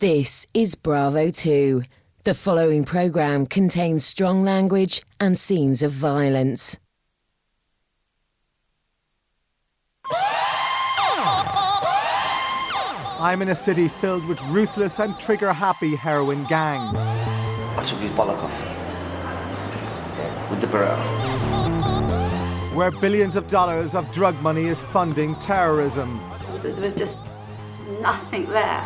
This is Bravo 2. The following programme contains strong language and scenes of violence. I'm in a city filled with ruthless and trigger-happy heroin gangs. I took his bollock off. Yeah, with the Beretta. Where billions of dollars of drug money is funding terrorism. There was just nothing there.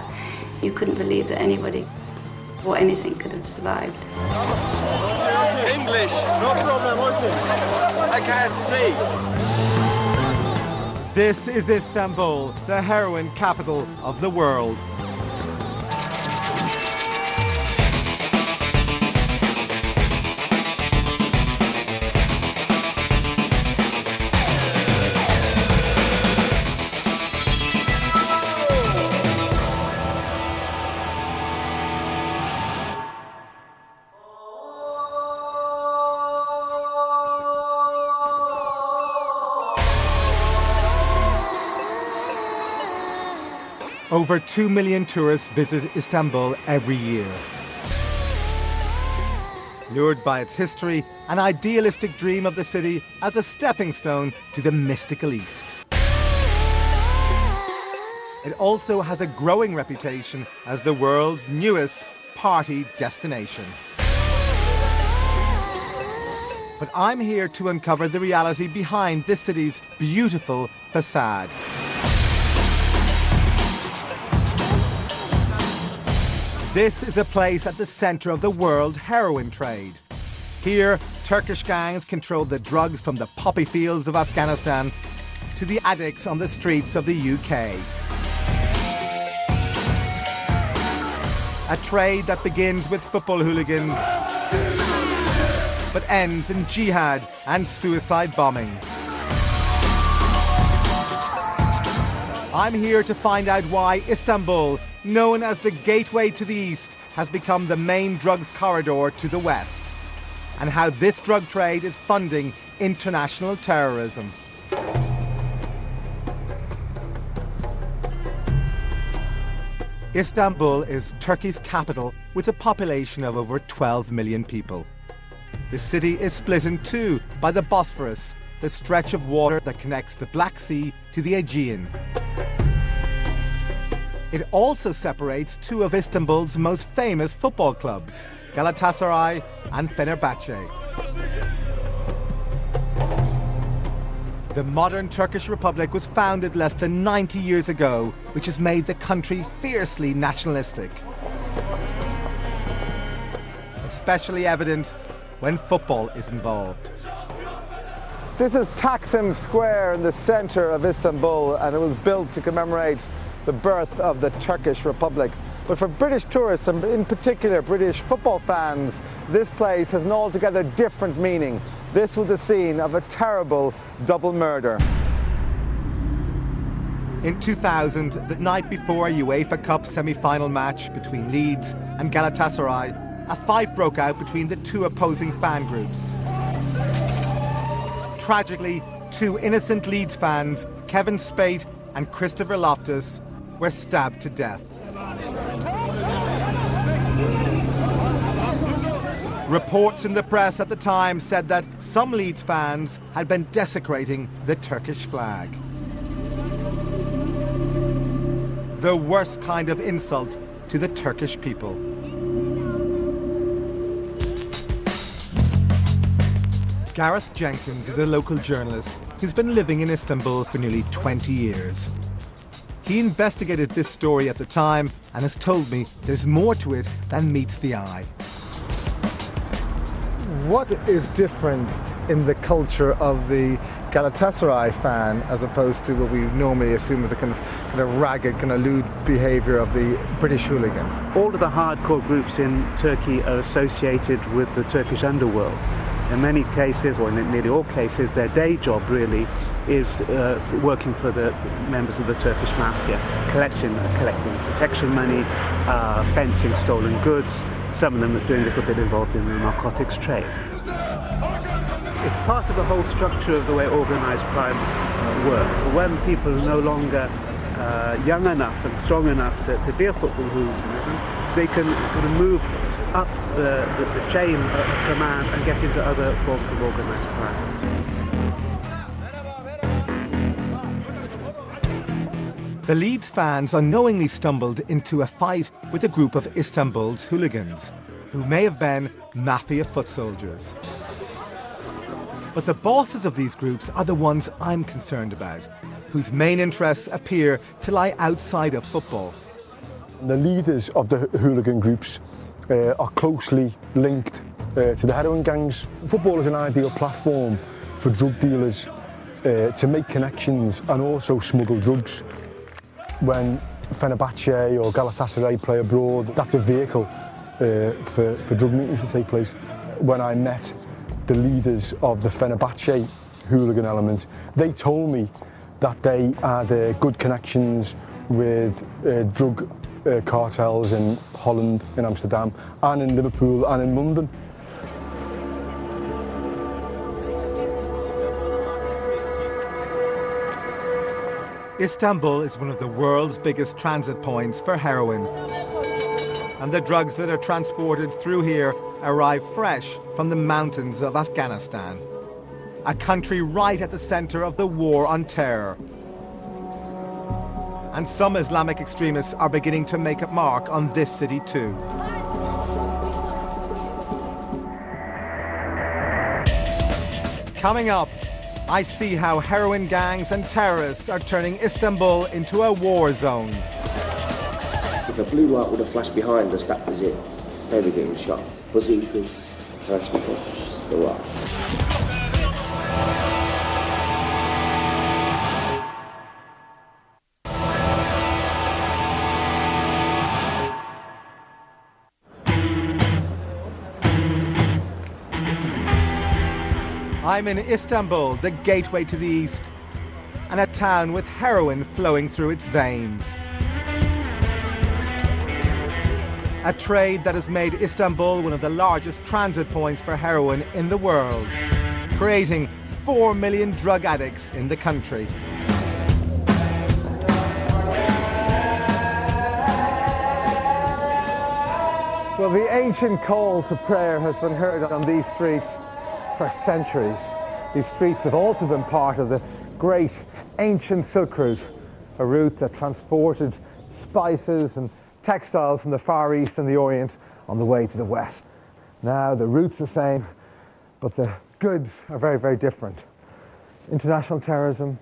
You couldn't believe that anybody or anything could have survived. English, no problem, I can't see. This is Istanbul, the heroin capital of the world. Over 2 million tourists visit Istanbul every year. Lured by its history, an idealistic dream of the city as a stepping stone to the mystical East. It also has a growing reputation as the world's newest party destination. But I'm here to uncover the reality behind this city's beautiful facade. This is a place at the centre of the world heroin trade. Here, Turkish gangs control the drugs from the poppy fields of Afghanistan to the addicts on the streets of the UK. A trade that begins with football hooligans but ends in jihad and suicide bombings. I'm here to find out why Istanbul, known as the gateway to the East, has become the main drugs corridor to the West, and how this drug trade is funding international terrorism. Istanbul is Turkey's capital with a population of over 12 million people. The city is split in two by the Bosphorus, the stretch of water that connects the Black Sea to the Aegean. It also separates two of Istanbul's most famous football clubs, Galatasaray and Fenerbahce. The modern Turkish Republic was founded less than 90 years ago, which has made the country fiercely nationalistic. Especially evident when football is involved. This is Taksim Square in the centre of Istanbul, and it was built to commemorate the birth of the Turkish Republic. But for British tourists, and in particular British football fans, this place has an altogether different meaning. This was the scene of a terrible double murder. In 2000, the night before a UEFA Cup semi-final match between Leeds and Galatasaray, a fight broke out between the two opposing fan groups. Tragically, two innocent Leeds fans, Kevin Spate and Christopher Loftus, were stabbed to death. Reports in the press at the time said that some Leeds fans had been desecrating the Turkish flag. The worst kind of insult to the Turkish people. Gareth Jenkins is a local journalist who's been living in Istanbul for nearly 20 years. He investigated this story at the time and has told me there's more to it than meets the eye. What is different in the culture of the Galatasaray fan as opposed to what we normally assume as a kind of ragged, kind of lewd behaviour of the British hooligan? All of the hardcore groups in Turkey are associated with the Turkish underworld. In many cases, or in nearly all cases, their day job really is working for the members of the Turkish mafia, collecting protection money, fencing stolen goods. Some of them are doing a little bit involved in the narcotics trade. It's part of the whole structure of the way organised crime works. When people no longer young enough and strong enough to be a football hooliganism, they can kind of move up the chain of command and get into other forms of organised crime. The Leeds fans unknowingly stumbled into a fight with a group of Istanbul's hooligans, who may have been mafia foot soldiers. But the bosses of these groups are the ones I'm concerned about, whose main interests appear to lie outside of football. The leaders of the hooligan groups are closely linked to the heroin gangs. Football is an ideal platform for drug dealers to make connections and also smuggle drugs. When Fenerbahce or Galatasaray play abroad, that's a vehicle for drug meetings to take place. When I met the leaders of the Fenerbahce hooligan element, they told me that they had good connections with drug cartels in Holland, in Amsterdam, and in Liverpool and in London. Istanbul is one of the world's biggest transit points for heroin. And the drugs that are transported through here arrive fresh from the mountains of Afghanistan, a country right at the centre of the war on terror. And some Islamic extremists are beginning to make a mark on this city too. Coming up, I see how heroin gangs and terrorists are turning Istanbul into a war zone. If a blue light would have flashed behind us, that was it. They were getting shot. Bazookas, Kalashnikovs, the lot. I'm in Istanbul, the gateway to the east, and a town with heroin flowing through its veins. A trade that has made Istanbul one of the largest transit points for heroin in the world, creating 4 million drug addicts in the country. Well, the ancient call to prayer has been heard on these streets for centuries. These streets have also been part of the great ancient Silk Route, a route that transported spices and textiles from the Far East and the Orient on the way to the West. Now the route's the same, but the goods are very, very different. International terrorism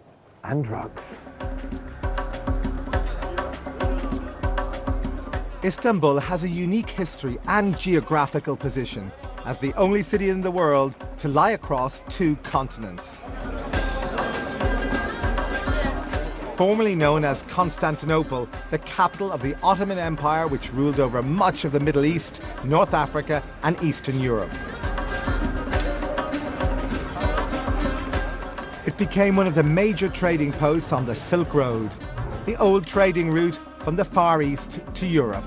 and drugs. Istanbul has a unique history and geographical position as the only city in the world to lie across 2 continents. Formerly known as Constantinople, the capital of the Ottoman Empire, which ruled over much of the Middle East, North Africa and Eastern Europe. It became one of the major trading posts on the Silk Road, the old trading route from the Far East to Europe.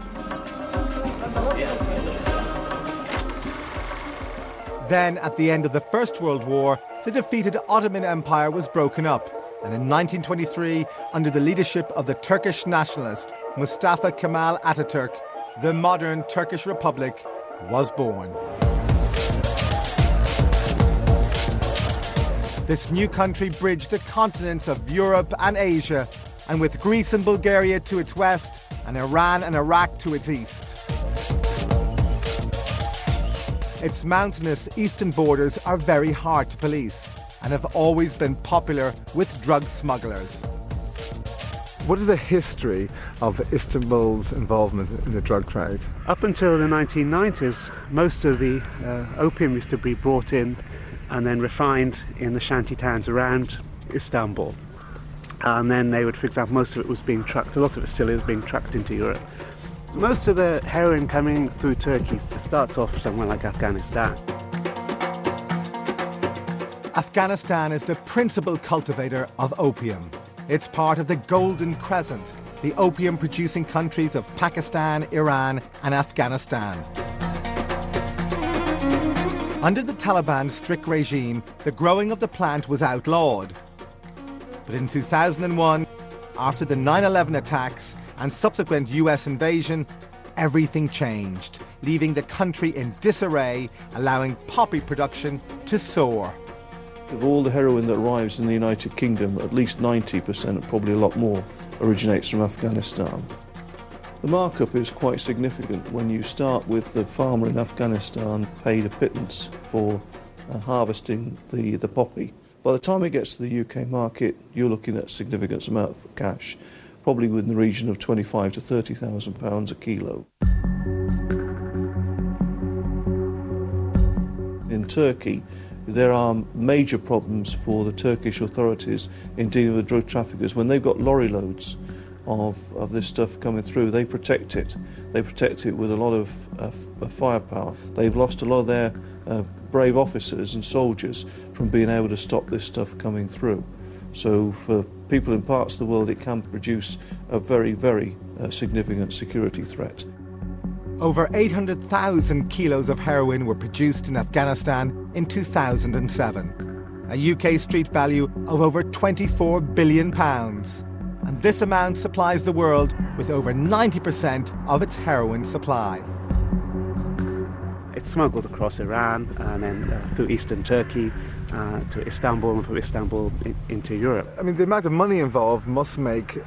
Then, at the end of the First World War, the defeated Ottoman Empire was broken up, and in 1923, under the leadership of the Turkish nationalist Mustafa Kemal Ataturk, the modern Turkish Republic was born. This new country bridged the continents of Europe and Asia, and with Greece and Bulgaria to its west, and Iran and Iraq to its east. Its mountainous eastern borders are very hard to police and have always been popular with drug smugglers. What is the history of Istanbul's involvement in the drug trade? Up until the 1990s, most of the opium used to be brought in and then refined in the shanty towns around Istanbul. And then they would, for example, most of it was being trucked, a lot of it still is being trucked into Europe. Most of the heroin coming through Turkey starts off somewhere like Afghanistan. Afghanistan is the principal cultivator of opium. It's part of the Golden Crescent, the opium-producing countries of Pakistan, Iran and Afghanistan. Under the Taliban's strict regime, the growing of the plant was outlawed. But in 2001, after the 9/11 attacks and subsequent US invasion, everything changed, leaving the country in disarray, allowing poppy production to soar. Of all the heroin that arrives in the United Kingdom, at least 90%, probably a lot more, originates from Afghanistan. The markup is quite significant when you start with the farmer in Afghanistan paid a pittance for harvesting the poppy. By the time it gets to the UK market, you're looking at a significant amount of cash, probably within the region of £25,000 to £30,000 a kilo. In Turkey, there are major problems for the Turkish authorities in dealing with drug traffickers. When they've got lorry loads of this stuff coming through, they protect it. They protect it with a lot of firepower. They've lost a lot of their brave officers and soldiers from being able to stop this stuff coming through. So for people in parts of the world, it can produce a very, very significant security threat. Over 800,000 kilos of heroin were produced in Afghanistan in 2007, a UK street value of over £24 billion. And this amount supplies the world with over 90% of its heroin supply. It's smuggled across Iran and then through eastern Turkey to Istanbul, and from Istanbul into Europe. I mean, the amount of money involved must make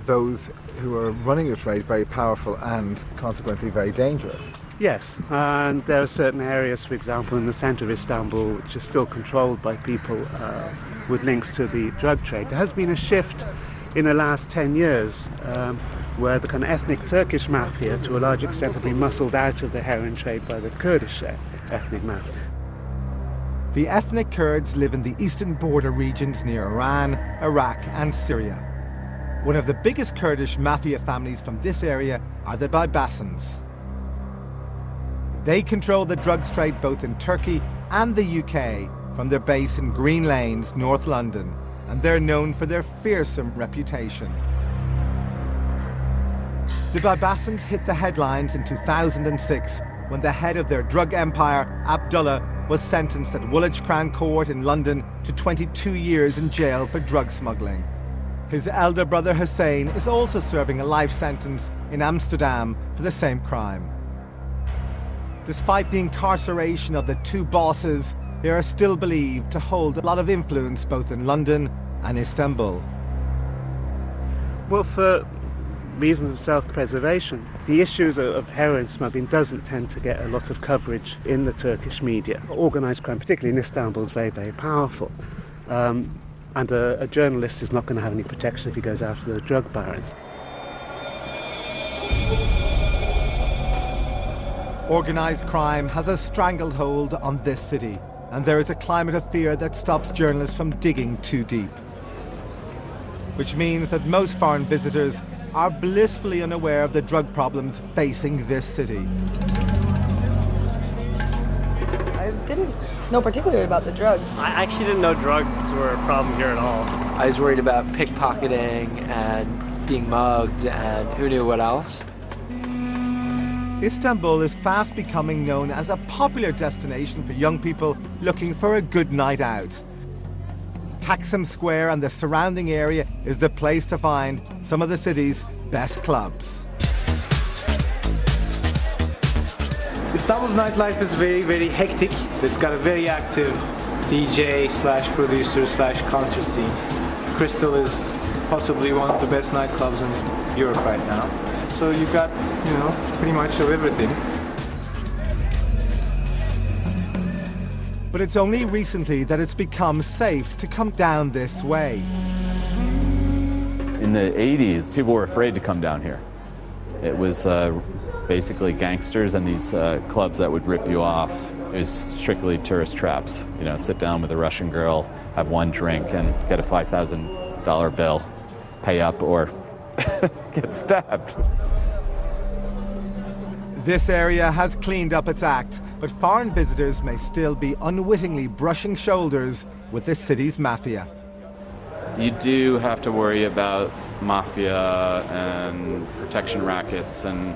those who are running the trade very powerful and consequently very dangerous. Yes, and there are certain areas, for example, in the centre of Istanbul, which are still controlled by people with links to the drug trade. There has been a shift in the last 10 years where the kind of ethnic Turkish mafia, to a large extent, have been muscled out of the heroin trade by the Kurdish ethnic mafia. The ethnic Kurds live in the eastern border regions near Iran, Iraq and Syria. One of the biggest Kurdish mafia families from this area are the Baybasins. They control the drugs trade both in Turkey and the UK from their base in Green Lanes, North London, and they're known for their fearsome reputation. The Baybasins hit the headlines in 2006 when the head of their drug empire, Abdullah, was sentenced at Woolwich Crown Court in London to 22 years in jail for drug smuggling. His elder brother Hussein is also serving a life sentence in Amsterdam for the same crime. Despite the incarceration of the two bosses, they are still believed to hold a lot of influence both in London and Istanbul. Well, for reasons of self-preservation, the issues of heroin smuggling doesn't tend to get a lot of coverage in the Turkish media. Organised crime, particularly in Istanbul, is very, very powerful. And a journalist is not going to have any protection if he goes after the drug barons. Organised crime has a stranglehold on this city, and there is a climate of fear that stops journalists from digging too deep. Which means that most foreign visitors are blissfully unaware of the drug problems facing this city. I didn't know particularly about the drugs. I actually didn't know drugs were a problem here at all. I was worried about pickpocketing and being mugged and who knew what else. Istanbul is fast becoming known as a popular destination for young people looking for a good night out. Taksim Square and the surrounding area is the place to find some of the city's best clubs. Istanbul's nightlife is very, very hectic. It's got a very active DJ/producer/concert scene. Crystal is possibly one of the best nightclubs in Europe right now. So you've got, pretty much of everything. But it's only recently that it's become safe to come down this way. In the 80s, people were afraid to come down here. It was basically gangsters and these clubs that would rip you off. It was strictly tourist traps. Sit down with a Russian girl, have one drink, and get a $5,000 bill, pay up, or get stabbed. This area has cleaned up its act, but foreign visitors may still be unwittingly brushing shoulders with the city's mafia. You do have to worry about mafia and protection rackets and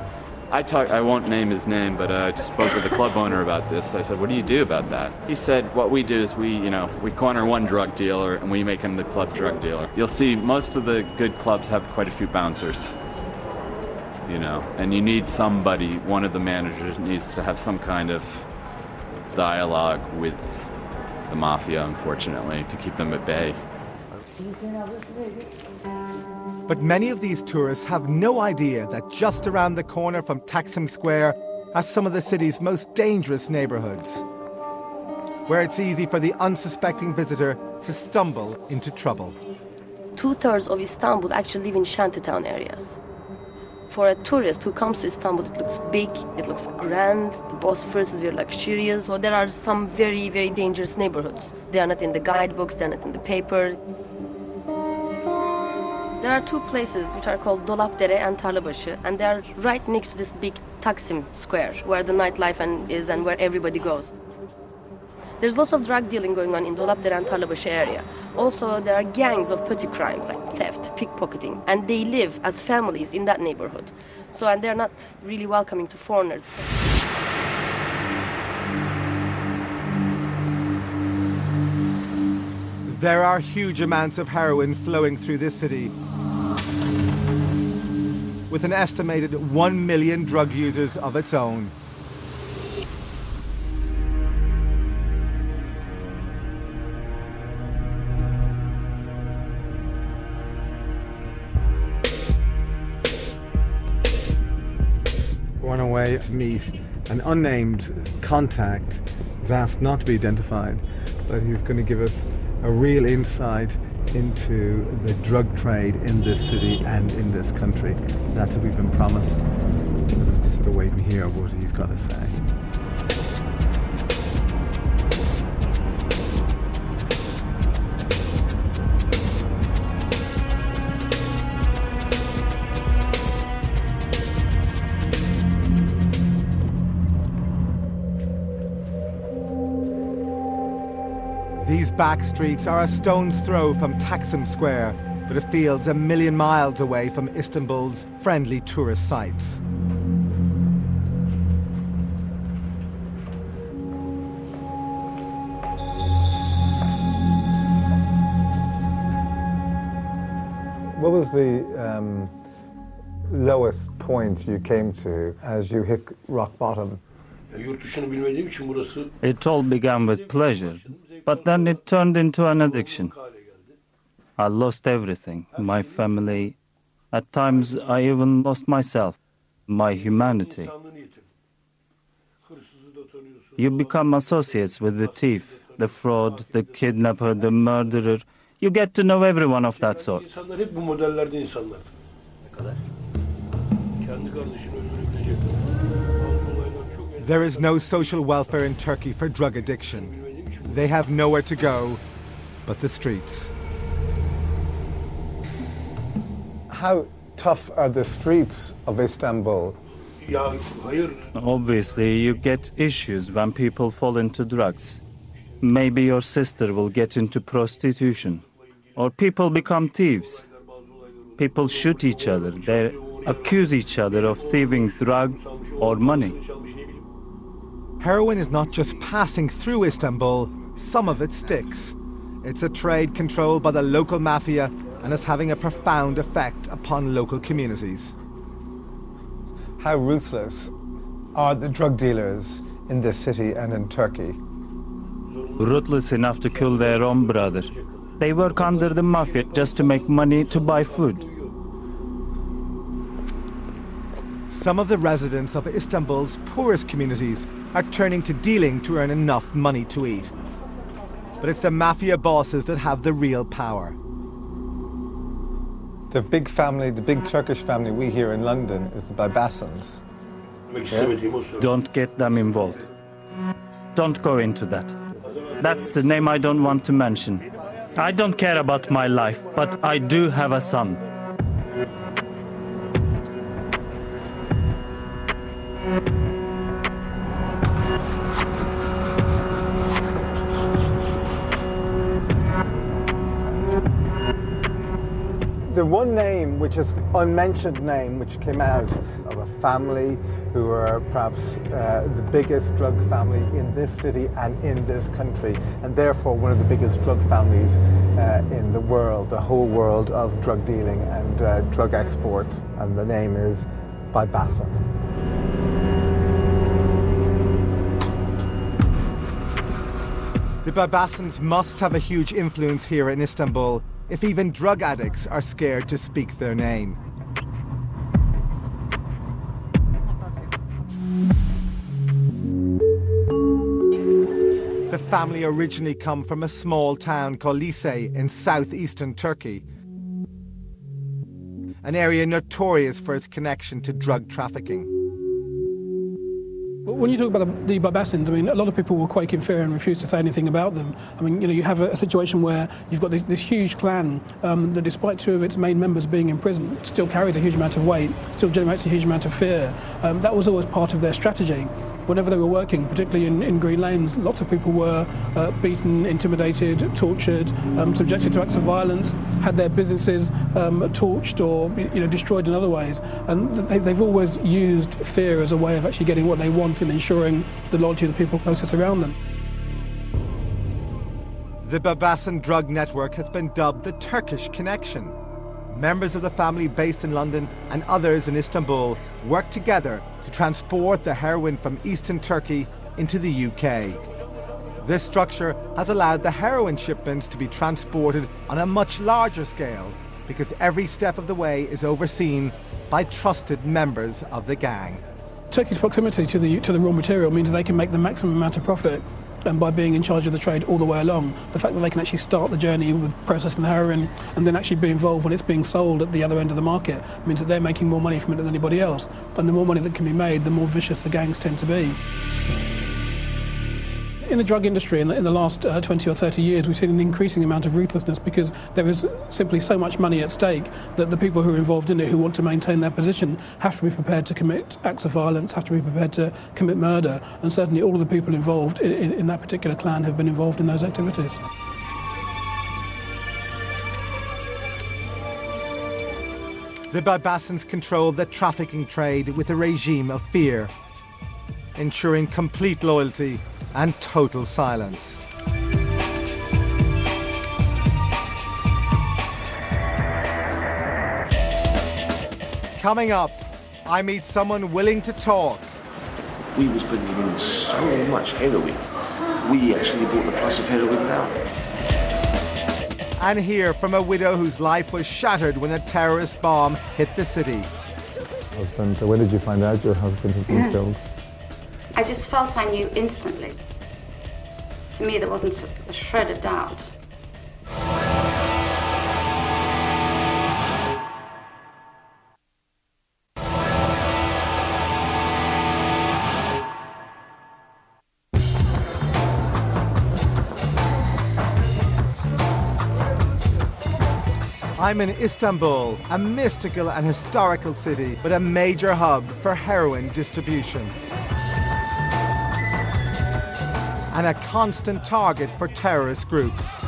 I won't name his name, but I just spoke with the club owner about this. I said, what do you do about that? He said, what we do is we corner one drug dealer and we make him the club drug dealer. You'll see most of the good clubs have quite a few bouncers, and you need somebody, one of the managers needs to have some kind of dialogue with the mafia, unfortunately, to keep them at bay. But many of these tourists have no idea that just around the corner from Taksim Square are some of the city's most dangerous neighborhoods, where it's easy for the unsuspecting visitor to stumble into trouble. 2/3 of Istanbul actually live in shantytown areas. For a tourist who comes to Istanbul, it looks big, it looks grand, the Bosphorus is very luxurious. So there are some very, very dangerous neighborhoods. They are not in the guidebooks, they are not in the paper. There are two places which are called Dolapdere and Tarlabaşı, and they are right next to this big Taksim Square, where the nightlife is and where everybody goes. There's lots of drug dealing going on in Dolapdere and Tarlabaşı area. Also, there are gangs of petty crimes like theft, pickpocketing, and they live as families in that neighborhood. So, and they're not really welcoming to foreigners. There are huge amounts of heroin flowing through this city, with an estimated 1 million drug users of its own. We're on our way to meet an unnamed contact who's asked not to be identified, but he's going to give us a real insight into the drug trade in this city and in this country. That's what we've been promised. Just have to wait and hear what he's got to say. These back streets are a stone's throw from Taksim Square, but it feels a million miles away from Istanbul's friendly tourist sites. What was the lowest point you came to as you hit rock bottom? It all began with pleasure, but then it turned into an addiction. I lost everything, my family. At times, I even lost myself, my humanity. You become associates with the thief, the fraud, the kidnapper, the murderer. You get to know everyone of that sort. There is no social welfare in Turkey for drug addiction. They have nowhere to go but the streets. How tough are the streets of Istanbul? Obviously, you get issues when people fall into drugs. Maybe your sister will get into prostitution, or people become thieves. People shoot each other. They accuse each other of thieving drugs or money. Heroin is not just passing through Istanbul, some of it sticks. It's a trade controlled by the local mafia and is having a profound effect upon local communities. How ruthless are the drug dealers in this city and in Turkey? Ruthless enough to kill their own brother. They work under the mafia just to make money to buy food. Some of the residents of Istanbul's poorest communities are turning to dealing to earn enough money to eat. But it's the mafia bosses that have the real power. The big family, the big Turkish family we hear in London is the Babasans. Yeah? Don't get them involved. Don't go into that. That's the name I don't want to mention. I don't care about my life, but I do have a son. The one name, which is unmentioned name, which came out of a family who are perhaps the biggest drug family in this city and in this country, and therefore one of the biggest drug families in the world, the whole world of drug dealing and drug export, and the name is Babassan. The Babassans must have a huge influence here in Istanbul if even drug addicts are scared to speak their name. The family originally come from a small town called Lise in southeastern Turkey, an area notorious for its connection to drug trafficking. When you talk about the Babassans, I mean, a lot of people will quake in fear and refuse to say anything about them. I mean, you know, you have a situation where you've got this huge clan that, despite two of its main members being in prison, still carries a huge amount of weight, still generates a huge amount of fear. That was always part of their strategy. Whenever they were working, particularly in Green Lanes, lots of people were beaten, intimidated, tortured, subjected to acts of violence, had their businesses torched or destroyed in other ways. And they've always used fear as a way of actually getting what they want and ensuring the loyalty of the people closest around them. The Babassan drug network has been dubbed the Turkish Connection. Members of the family based in London and others in Istanbul work together to transport the heroin from eastern Turkey into the UK. This structure has allowed the heroin shipments to be transported on a much larger scale because every step of the way is overseen by trusted members of the gang. Turkey's proximity to the raw material means that they can make the maximum amount of profit by being in charge of the trade all the way along. The fact that they can actually start the journey with processing the heroin and then actually be involved when it's being sold at the other end of the market means that they're making more money from it than anybody else. And the more money that can be made, the more vicious the gangs tend to be. In the drug industry, in the last 20 or 30 years, we've seen an increasing amount of ruthlessness because there is simply so much money at stake that the people who are involved in it, who want to maintain their position, have to be prepared to commit acts of violence, have to be prepared to commit murder, and certainly all of the people involved in that particular clan have been involved in those activities. The Babassans control the trafficking trade with a regime of fear, ensuring complete loyalty and total silence. Coming up, I meet someone willing to talk. We was bringing in so much heroin, we actually brought the price of heroin down. And hear from a widow whose life was shattered when a terrorist bomb hit the city. Husband, when did you find out your husband had been killed? I just felt I knew instantly. To me, there wasn't a shred of doubt. I'm in Istanbul, a mystical and historical city, but a major hub for heroin distribution. And a constant target for terrorist groups.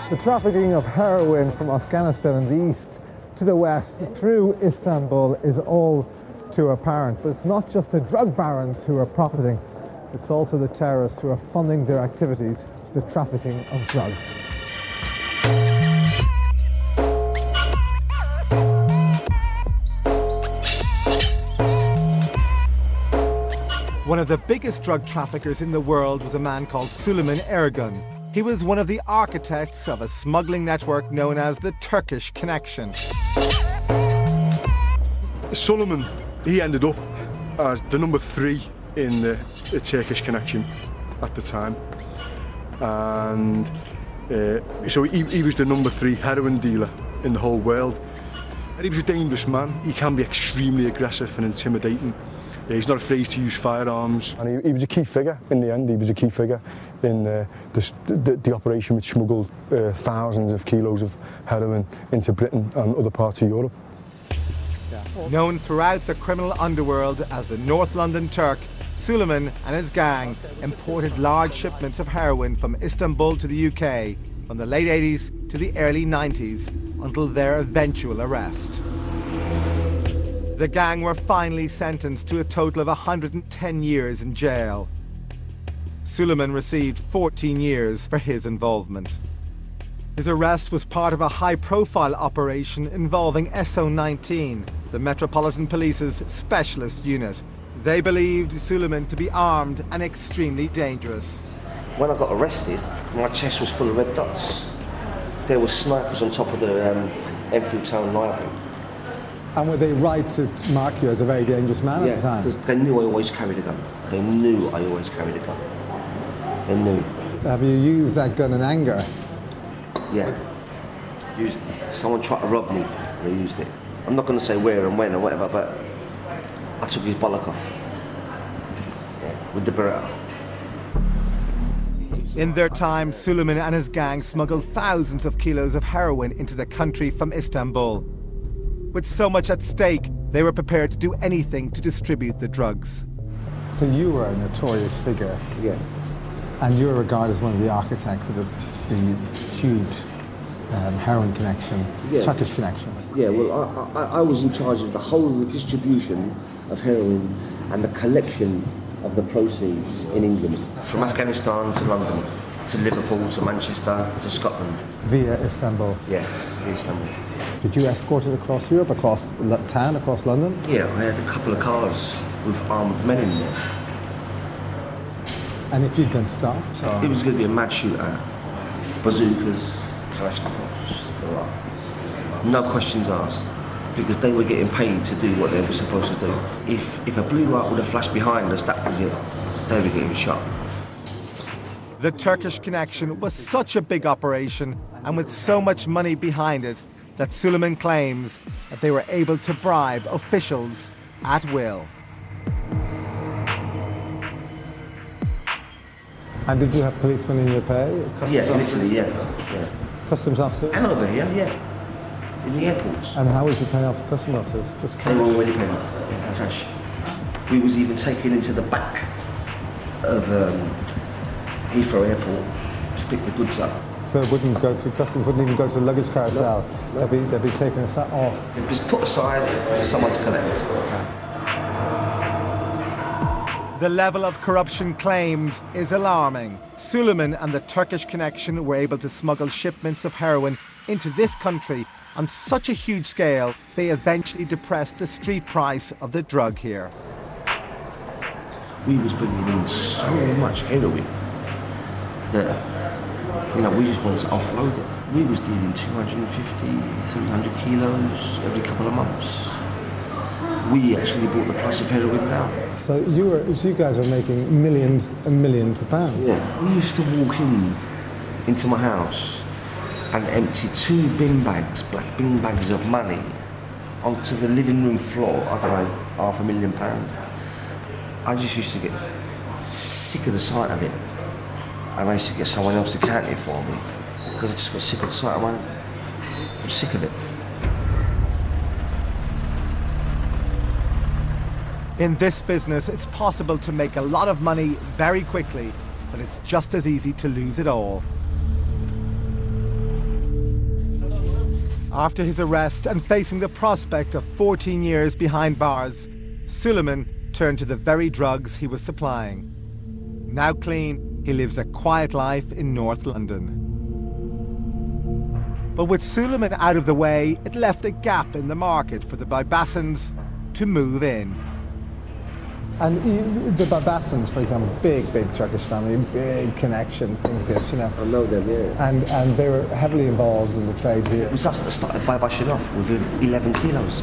The trafficking of heroin from Afghanistan in the east to the west through Istanbul is all too apparent. But it's not just the drug barons who are profiting, it's also the terrorists who are funding their activities to the trafficking of drugs. One of the biggest drug traffickers in the world was a man called Süleyman Ergun. He was one of the architects of a smuggling network known as the Turkish Connection. Süleyman, he ended up as the number 3 in the Turkish Connection at the time. And so he was the number 3 heroin dealer in the whole world. And he was a dangerous man. He can be extremely aggressive and intimidating. He's not afraid to use firearms. And he was a key figure in the end. He was a key figure in the operation which smuggled thousands of kilos of heroin into Britain and other parts of Europe. Known throughout the criminal underworld as the North London Turk, Süleyman and his gang imported large shipments of heroin from Istanbul to the UK from the late 80s to the early 90s until their eventual arrest. The gang were finally sentenced to a total of 110 years in jail. Suleiman received 14 years for his involvement. His arrest was part of a high-profile operation involving SO19, the Metropolitan Police's specialist unit. They believed Suleiman to be armed and extremely dangerous. When I got arrested, my chest was full of red dots. There were snipers on top of the Enfield Town Library. And were they right to mark you as a very dangerous man at the time? Because they knew I always carried a gun. They knew I always carried a gun. They knew. Have you used that gun in anger? Yeah. Someone tried to rob me, and I used it. I'm not going to say where and when or whatever, but I took his bollock off. Yeah, with the Beretta. In their time, Suleiman and his gang smuggled thousands of kilos of heroin into the country from Istanbul. With so much at stake, they were prepared to do anything to distribute the drugs. So you were a notorious figure. Yeah. And you're regarded as one of the architects of the huge heroin connection, Turkish connection. Yeah, well, I was in charge of the whole of the distribution of heroin and the collection of the proceeds in England. From Afghanistan to London, to Liverpool, to Manchester, to Scotland. Via Istanbul? Yeah, via Istanbul. Did you escort it across Europe, across town, across London? Yeah, I had a couple of cars with armed men in there. And if you'd been stopped? Or? It was going to be a mad shootout. Bazookas, Kalashnikovs, the lot. No questions asked. Because they were getting paid to do what they were supposed to do. If a blue light would have flashed behind us, that was it. They were getting shot. The Turkish connection was such a big operation, and with so much money behind it, that Suleiman claims that they were able to bribe officials at will. And did you have policemen in your pay? Yeah, in Italy, yeah. Customs officers? And over here, yeah. In the airports. And how was you paying off the customs officers? Just they were already paying off, cash. We was even taken into the back of Heathrow Airport to pick the goods up. So it wouldn't go to customs, wouldn't even go to the luggage carousel? No. They'd be taking it off? They'd be put aside for someone to collect. The level of corruption claimed is alarming. Suleiman and the Turkish connection were able to smuggle shipments of heroin into this country on such a huge scale, they eventually depressed the street price of the drug here. We was bringing in so much heroin that, you know, we just wanted to offload it. We was dealing 250, 300 kilos every couple of months. We actually brought the price of heroin down. So you guys are making millions and millions of pounds? Yeah. We used to walk into my house and empty 2 bin bags, black bin bags of money onto the living room floor, I don't know, £500,000. I just used to get sick of the sight of it. And I used to get someone else to count it for me because I just got sick of the sight of money. I'm sick of it. In this business, it's possible to make a lot of money very quickly, but it's just as easy to lose it all. After his arrest and facing the prospect of 14 years behind bars, Suleiman turned to the very drugs he was supplying. Now clean, he lives a quiet life in North London. But with Suleiman out of the way, it left a gap in the market for the Babasans to move in. And the Babasans, for example, big Turkish family, big connections, things like this, you know. I know them, yeah. And they were heavily involved in the trade here. It was us that started Babashan off with 11 kilos.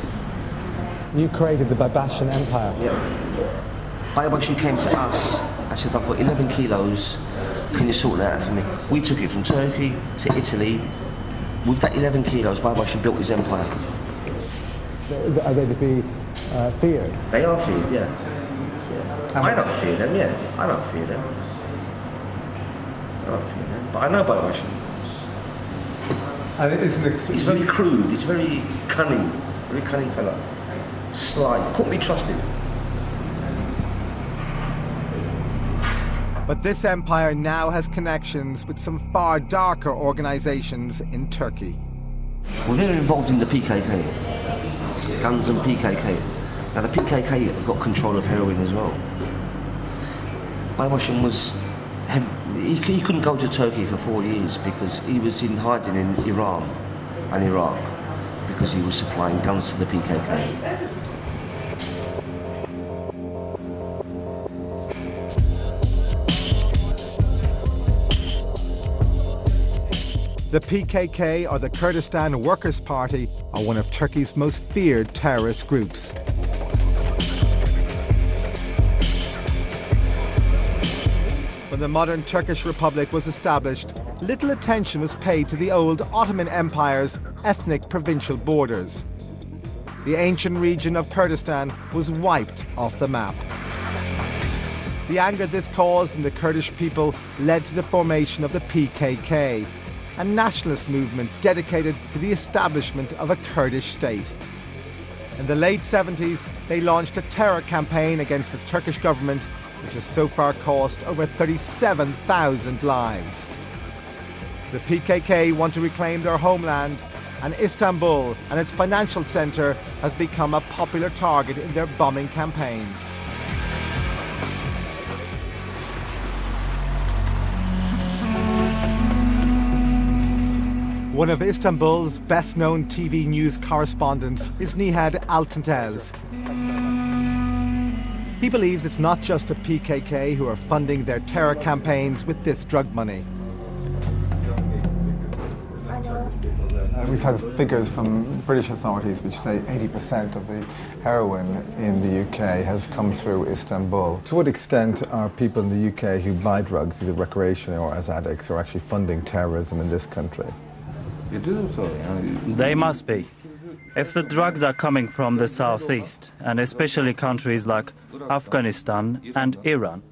You created the Babashan Empire? Yeah. Babashan came to us. I said, I've got 11 kilos, can you sort that out for me? We took it from Turkey to Italy. With that 11 kilos, Babashan built his empire. Are they to be feared? They are feared, yeah. I don't fear them, yeah. I don't fear them. But I know Babashan. And he's very crude, he's very cunning fella. Sly, couldn't be trusted. But this empire now has connections with some far darker organisations in Turkey. Well, they're involved in the PKK. Guns and PKK. Now the PKK have got control of heroin as well. Baybashin was, he couldn't go to Turkey for 4 years because he was in hiding in Iran and Iraq because he was supplying guns to the PKK. The PKK, or the Kurdistan Workers' Party, are one of Turkey's most feared terrorist groups. When the modern Turkish Republic was established, little attention was paid to the old Ottoman Empire's ethnic provincial borders. The ancient region of Kurdistan was wiped off the map. The anger this caused in the Kurdish people led to the formation of the PKK, a nationalist movement dedicated to the establishment of a Kurdish state. In the late 70s, they launched a terror campaign against the Turkish government, which has so far cost over 37,000 lives. The PKK want to reclaim their homeland, and Istanbul and its financial centre has become a popular target in their bombing campaigns. One of Istanbul's best-known TV news correspondents is Nihat Altıntez. He believes it's not just the PKK who are funding their terror campaigns with this drug money. We've had figures from British authorities which say 80% of the heroin in the UK has come through Istanbul. To what extent are people in the UK who buy drugs, either recreationally or as addicts, are actually funding terrorism in this country? They must be. If the drugs are coming from the southeast, and especially countries like Afghanistan and Iran,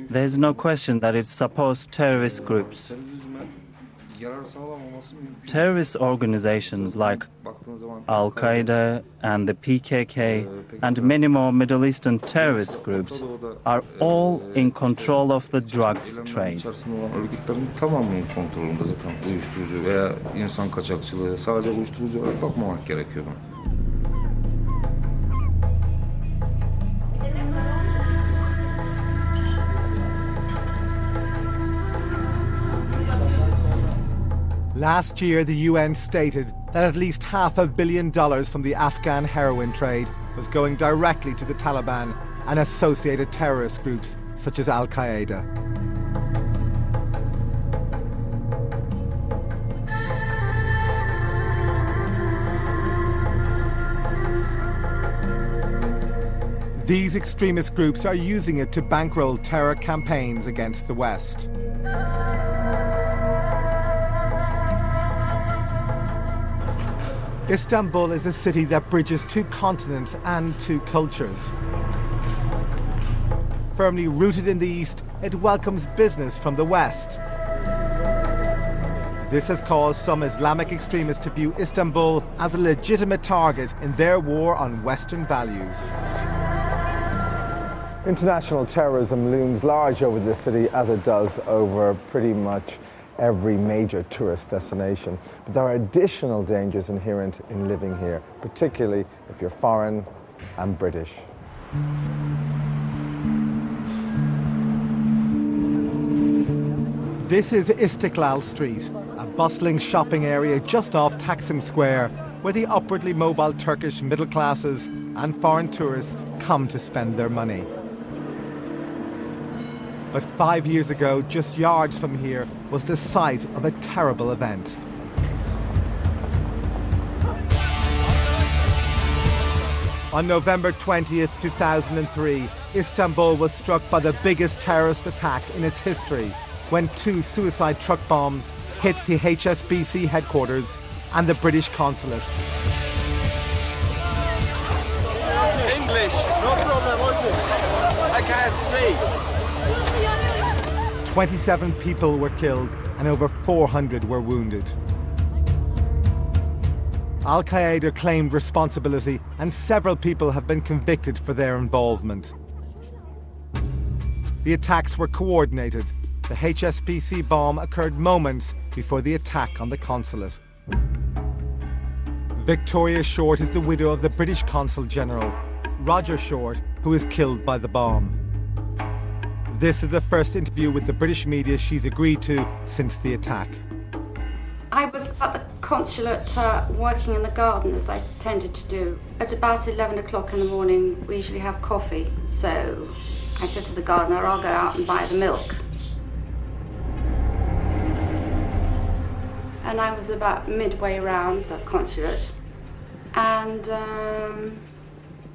there's no question that it supports terrorist groups. Terrorist organizations like Al-Qaeda and the PKK and many more Middle Eastern terrorist groups are all in control of the drugs trade. Tamamının kontrolünde zaten uyuşturucu veya insan kaçakçılığı, sadece uyuşturucu olarak bakmamak gerekiyor. Last year, the UN stated that at least $500 million from the Afghan heroin trade was going directly to the Taliban and associated terrorist groups such as Al-Qaeda. These extremist groups are using it to bankroll terror campaigns against the West. Istanbul is a city that bridges two continents and two cultures. Firmly rooted in the East, it welcomes business from the West. This has caused some Islamic extremists to view Istanbul as a legitimate target in their war on Western values. International terrorism looms large over this city, as it does over pretty much every major tourist destination. But there are additional dangers inherent in living here, particularly if you're foreign and British. This is Istiklal Street, a bustling shopping area just off Taksim Square, where the upwardly mobile Turkish middle classes and foreign tourists come to spend their money. But 5 years ago, just yards from here, was the site of a terrible event. On November 20th, 2003, Istanbul was struck by the biggest terrorist attack in its history, when 2 suicide truck bombs hit the HSBC headquarters and the British consulate. English, no problem, I can't see. 27 people were killed and over 400 were wounded. Al-Qaeda claimed responsibility and several people have been convicted for their involvement. The attacks were coordinated. The HSBC bomb occurred moments before the attack on the consulate. Victoria Short is the widow of the British Consul General. Roger Short, who is killed by the bomb. This is the first interview with the British media she's agreed to since the attack. I was at the consulate working in the garden, as I tended to do. At about 11 o'clock in the morning, we usually have coffee. So I said to the gardener, I'll go out and buy the milk. And I was about midway around the consulate, and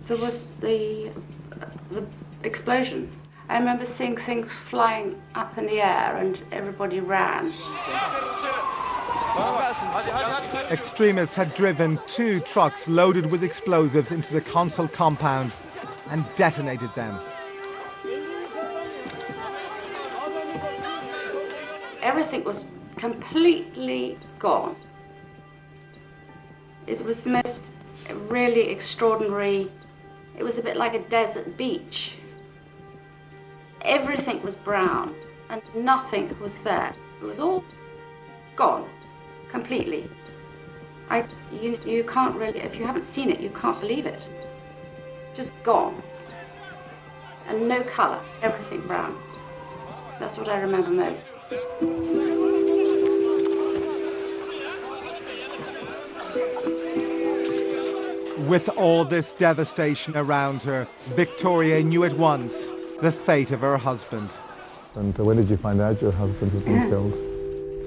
there was the explosion. I remember seeing things flying up in the air and everybody ran. Extremists had driven 2 trucks loaded with explosives into the consul compound and detonated them. Everything was completely gone. It was the most really extraordinary. It was a bit like a desert beach. Everything was brown and nothing was there. It was all gone completely. You can't really, if you haven't seen it, you can't believe it. Just gone. And no colour, everything brown. That's what I remember most. With all this devastation around her, Victoria knew at once the fate of her husband. And when did you find out your husband had been killed?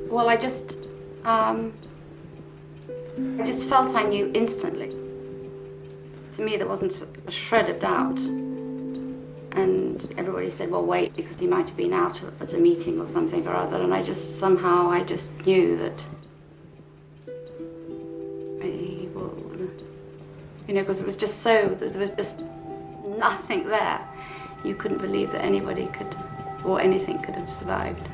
Well, I just felt I knew instantly. To me, there wasn't a shred of doubt. And everybody said, well, wait, because he might have been out at a meeting or something or other. And I just knew that he will, you know, because it was just so, there was just nothing there. You couldn't believe that anybody could, or anything could have survived.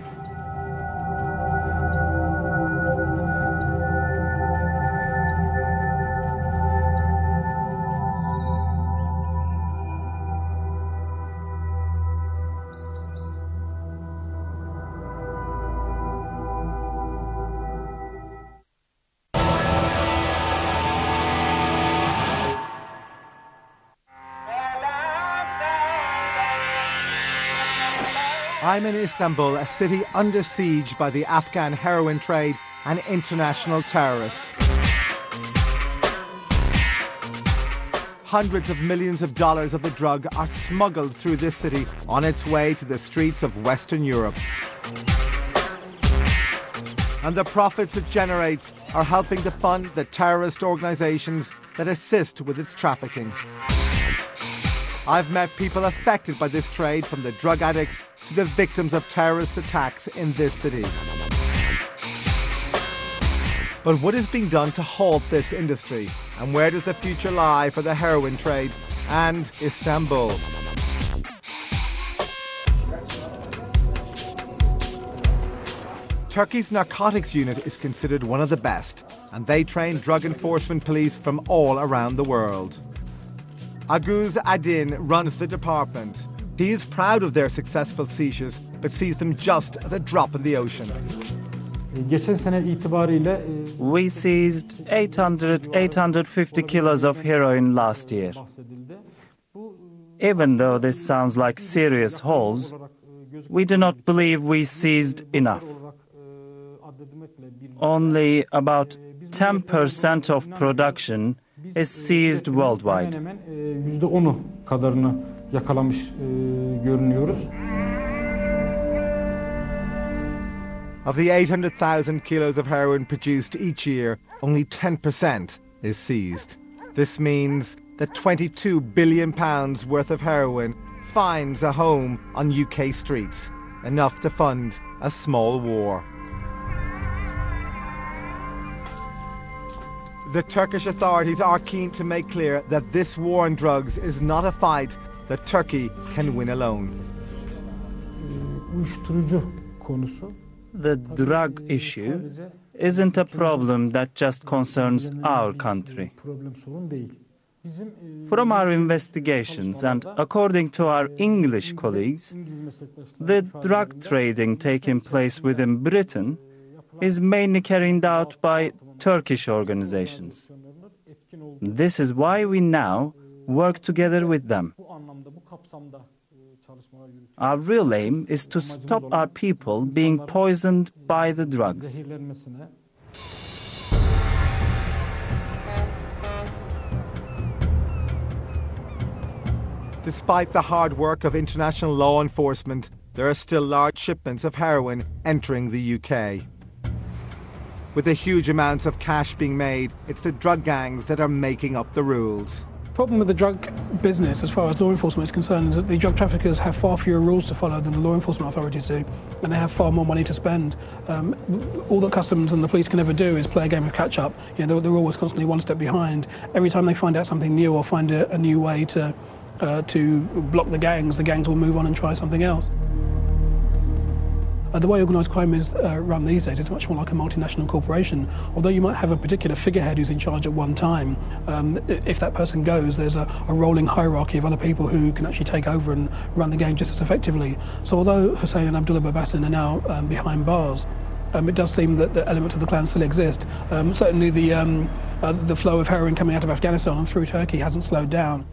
I'm in Istanbul, a city under siege by the Afghan heroin trade and international terrorists. Hundreds of millions of dollars of the drug are smuggled through this city on its way to the streets of Western Europe. And the profits it generates are helping to fund the terrorist organizations that assist with its trafficking. I've met people affected by this trade, from the drug addicts to the victims of terrorist attacks in this city. But what is being done to halt this industry? And where does the future lie for the heroin trade and Istanbul? Turkey's narcotics unit is considered one of the best, and they train drug enforcement police from all around the world. Aguz Adin runs the department. He is proud of their successful seizures, but sees them just as a drop in the ocean. We seized 850 kilos of heroin last year. Even though this sounds like serious hauls, we do not believe we seized enough. Only about 10% of production is seized worldwide. Of the 800,000 kilos of heroin produced each year, only 10% is seized. This means that £22 billion worth of heroin finds a home on UK streets, enough to fund a small war. The Turkish authorities are keen to make clear that this war on drugs is not a fight that Turkey can win alone. The drug issue isn't a problem that just concerns our country. From our investigations and according to our English colleagues, the drug trading taking place within Britain is mainly carried out by Turkish organizations. This is why we now work together with them. Our real aim is to stop our people being poisoned by the drugs. Despite the hard work of international law enforcement, there are still large shipments of heroin entering the UK. With the huge amounts of cash being made, it's the drug gangs that are making up the rules. The problem with the drug business, as far as law enforcement is concerned, is that the drug traffickers have far fewer rules to follow than the law enforcement authorities do, and they have far more money to spend. All that customs and the police can ever do is play a game of catch-up. You know, they're always constantly one step behind. Every time they find out something new or find a new way to block the gangs will move on and try something else. The way organised crime is run these days, it's much more like a multinational corporation. Although you might have a particular figurehead who's in charge at one time, if that person goes, there's a rolling hierarchy of other people who can actually take over and run the game just as effectively. So although Hussein and Abdullah Babassin are now behind bars, it does seem that the elements of the clan still exist. Certainly the flow of heroin coming out of Afghanistan and through Turkey hasn't slowed down.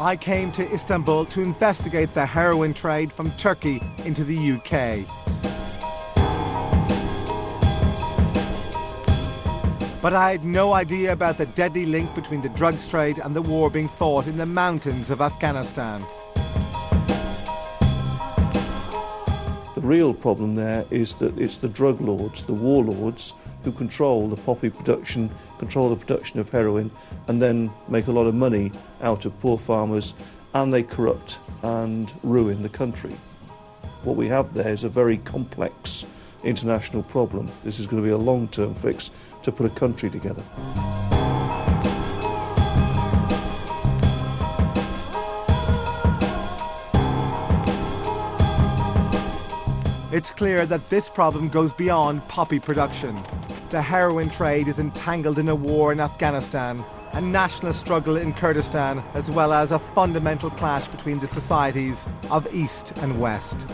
I came to Istanbul to investigate the heroin trade from Turkey into the UK. But I had no idea about the deadly link between the drugs trade and the war being fought in the mountains of Afghanistan. The real problem there is that it's the drug lords, the warlords, who control the poppy production, control the production of heroin, and then make a lot of money out of poor farmers, and they corrupt and ruin the country. What we have there is a very complex international problem. This is going to be a long-term fix to put a country together. It's clear that this problem goes beyond poppy production. The heroin trade is entangled in a war in Afghanistan, a nationalist struggle in Kurdistan, as well as a fundamental clash between the societies of East and West.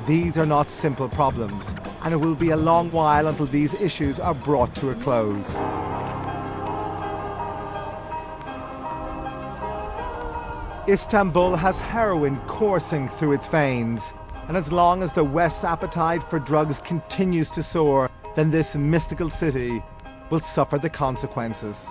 These are not simple problems, and it will be a long while until these issues are brought to a close. Istanbul has heroin coursing through its veins, and as long as the West's appetite for drugs continues to soar, then this mystical city will suffer the consequences.